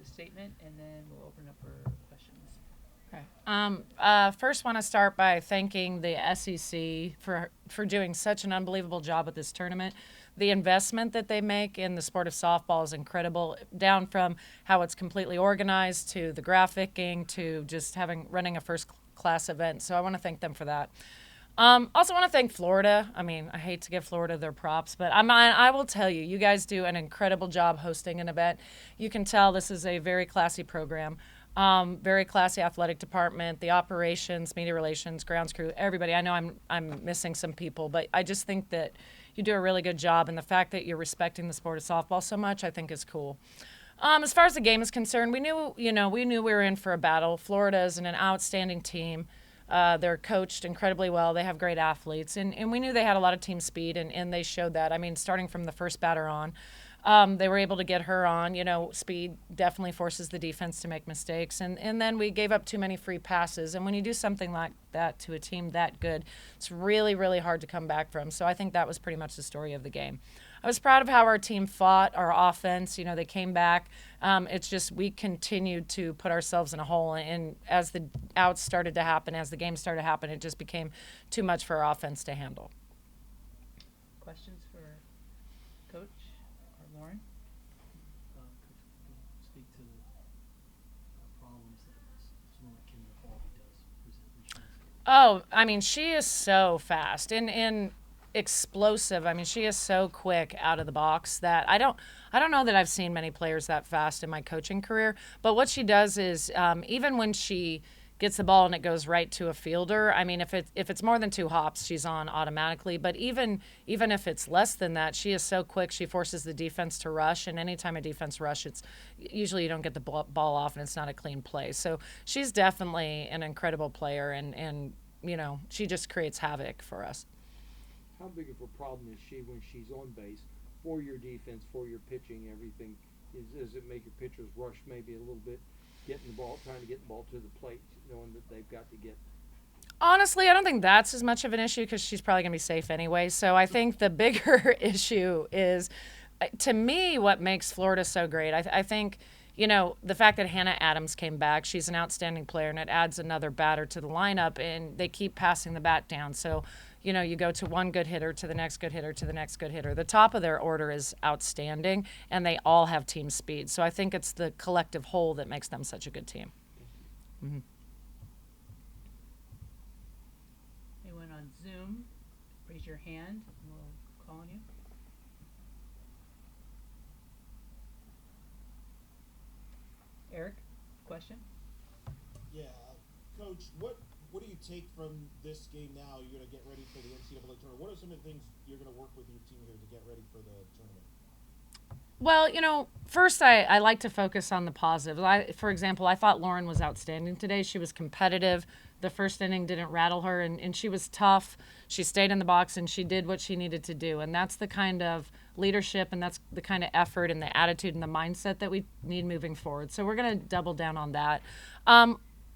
a statement, and then we'll open up for questions. First, want to start by thanking the SEC for doing such an unbelievable job with this tournament. The investment that they make in the sport of softball is incredible, down from how it's completely organized to the graphicking to just running a first class event. So I want to thank them for that. Also, want to thank Florida. I mean, I hate to give Florida their props, but I will tell you, you guys do an incredible job hosting an event. You can tell this is a very classy program. Very classy athletic department, the operations, media relations, grounds crew, everybody. I know I'm missing some people, but I just think that you do a really good job, and the fact that you're respecting the sport of softball so much, I think is cool. As far as the game is concerned, we knew we were in for a battle. Florida is an outstanding team. They're coached incredibly well. They have great athletes, and we knew they had a lot of team speed, and they showed that. I mean, starting from the first batter on. They were able to get her on. Speed definitely forces the defense to make mistakes. And then we gave up too many free passes. And when you do something like that to a team that good, it's really, really hard to come back from. So I think that was pretty much the story of the game. I was proud of how our team fought, our offense. They came back. It's just we continued to put ourselves in a hole. And as the outs started to happen, as the game started to happen, it just became too much for our offense to handle. Questions for Coach or Lauren? Coach, can you speak to the problems that someone like Kim Quality does present when she's Oh, I mean, she is so fast and explosive. I mean, she is so quick out of the box that I don't know that I've seen many players that fast in my coaching career. But what she does is even when she gets the ball and it goes right to a fielder. I mean, if it's more than two hops, she's on automatically. But even if it's less than that, she is so quick. She forces the defense to rush, and anytime a defense rush, it's usually you don't get the ball off, and it's not a clean play. So she's definitely an incredible player, and she just creates havoc for us. How big of a problem is she when she's on base for your defense, for your pitching, everything? Does it make your pitchers rush maybe a little bit, trying to get the ball to the plate, knowing that they've got to get? Honestly, I don't think that's as much of an issue because she's probably going to be safe anyway. So I think the bigger issue is, to me, what makes Florida so great. I think, the fact that Hannah Adams came back, she's an outstanding player, and it adds another batter to the lineup, and they keep passing the bat down. So, you go to one good hitter to the next good hitter to the next good hitter. The top of their order is outstanding, and they all have team speed. So I think it's the collective whole that makes them such a good team. Mm-hmm. Anyone on Zoom, raise your hand, and we'll call on you. Eric, question? Yeah, Coach, what do you take from this game now? You're going to get ready for the NCAA tournament. What are some of the things you're going to work with your team here to get ready for the tournament? Well, first I like to focus on the positives. For example, I thought Lauren was outstanding today. She was competitive. The first inning didn't rattle her, and she was tough. She stayed in the box, and she did what she needed to do. And that's the kind of leadership, and that's the kind of effort and the attitude and the mindset that we need moving forward. So we're going to double down on that.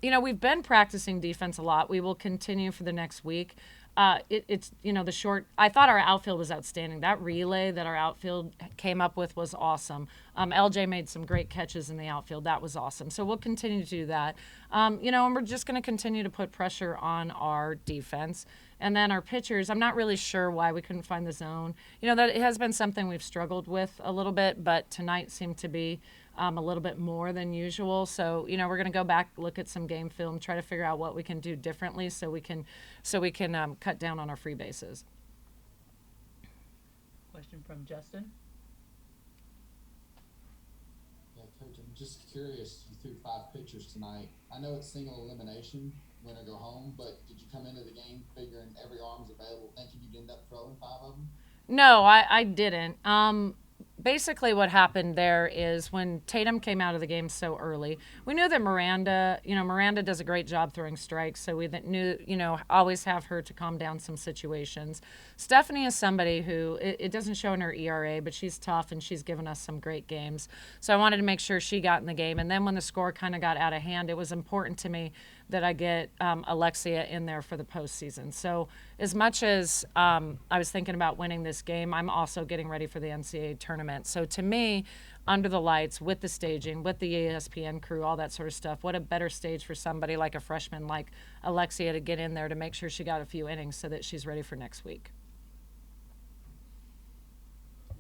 We've been practicing defense a lot. We will continue for the next week. It's the short. I thought our outfield was outstanding. That relay that our outfield came up with was awesome. LJ made some great catches in the outfield. That was awesome. So we'll continue to do that. And we're just going to continue to put pressure on our defense. And then our pitchers, I'm not really sure why we couldn't find the zone. That it has been something we've struggled with a little bit, but tonight seemed to be a little bit more than usual. So, we're going to go back, look at some game film, try to figure out what we can do differently so we can cut down on our free bases. Question from Justin. Yeah, Coach, I'm just curious. You threw 5 pitchers tonight. I know it's single elimination, win or go home, but did you come into the game figuring every arm's available, thinking you'd end up throwing 5 of them? No, I didn't. Basically what happened there is when Tatum came out of the game so early, we knew that Miranda does a great job throwing strikes, so we knew, always have her to calm down some situations. Stephanie is somebody who, it doesn't show in her ERA, but she's tough and she's given us some great games. So I wanted to make sure she got in the game. And then when the score kind of got out of hand, it was important to me that I get Alexia in there for the postseason. So as much as I was thinking about winning this game, I'm also getting ready for the NCAA tournament. So to me, under the lights, with the staging, with the ESPN crew, all that sort of stuff, what a better stage for somebody like a freshman like Alexia to get in there to make sure she got a few innings so that she's ready for next week.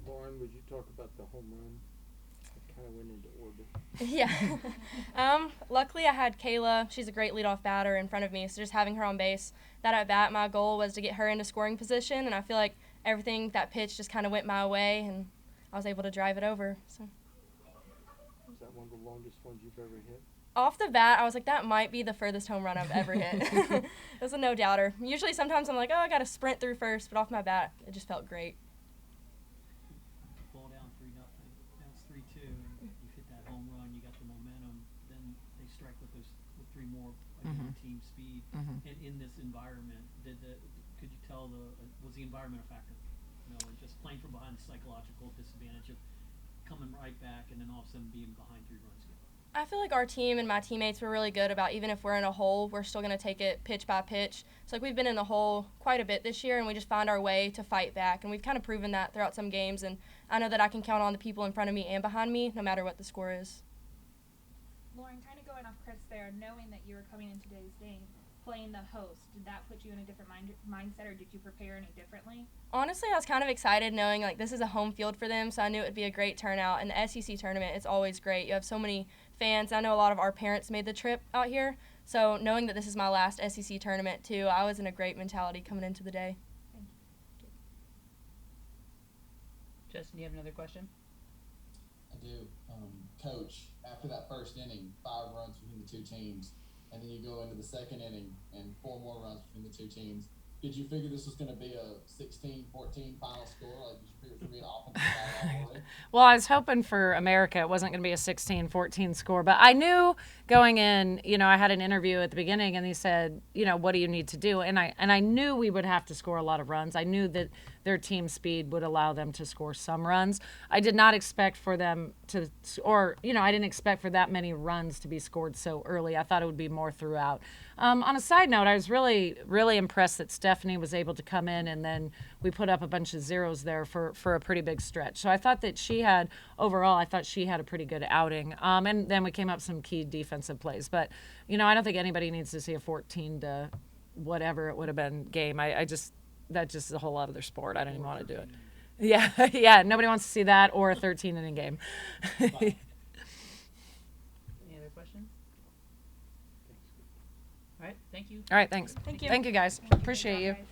Lauren, would you talk about the home run? It kind of went into orbit. Yeah. Luckily, I had Kayla. She's a great leadoff batter in front of me, so just having her on base, that at bat, my goal was to get her into scoring position, and I feel like everything, that pitch just kind of went my way, and I was able to drive it over. So Is that one of the longest ones you've ever hit? off the bat, I was like, that might be the furthest home run I've ever hit. It was a no-doubter. Usually, sometimes I'm like, oh, I got to sprint through first, but off my bat, it just felt great. Ball down 3-0. Now it's 3-2, and you hit that home run. You got the momentum. Then they strike with three more again, team speed. And in this environment, could you tell was the environment a factor? You know, and just playing from behind, the psychological disadvantage of coming right back and then all of a sudden being behind 3 runs again. I feel like our team and my teammates were really good about, even if we're in a hole, we're still going to take it pitch by pitch. So like we've been in the hole quite a bit this year, and we just find our way to fight back. And we've kind of proven that throughout some games. And I know that I can count on the people in front of me and behind me, no matter what the score is. Lauren, kind of going off Chris there, knowing that you were coming in today's game, playing the host, did that put you in a different mindset, or did you prepare any differently? Honestly, I was kind of excited knowing like this is a home field for them, so I knew it would be a great turnout. And the SEC tournament, it's always great. You have so many fans. I know a lot of our parents made the trip out here, so knowing that this is my last SEC tournament too, I was in a great mentality coming into the day. Thank you. Justin, you have another question? I do. Coach, after that first inning, 5 runs between the 2 teams, and then you go into the second inning and 4 more runs between the 2 teams. Did you figure this was going to be a 16-14 final score? Like, did you figure it was going to be an offensive battle all the way? Well, I was hoping for America it wasn't going to be a 16-14 score, but I knew going in, you know, I had an interview at the beginning and he said, you know, what do you need to do? And I knew we would have to score a lot of runs. I knew that their team speed would allow them to score some runs. I did not expect for them to, or, you know, I didn't expect for that many runs to be scored so early. I thought it would be more throughout. On a side note, I was really, really impressed that Stephanie was able to come in, and then we put up a bunch of zeros there for a pretty big stretch. So I thought that she had, overall, I thought she had a pretty good outing. And then we came up some key defensive plays. But, you know, I don't think anybody needs to see a 14 to whatever it would have been game. That's just a whole other sport. I don't even want to do it. Yeah, yeah, nobody wants to see that or a 13-inning game. Any other questions? All right, thank you. All right, thanks. Thank you. Thank you, guys. Appreciate you. Guys.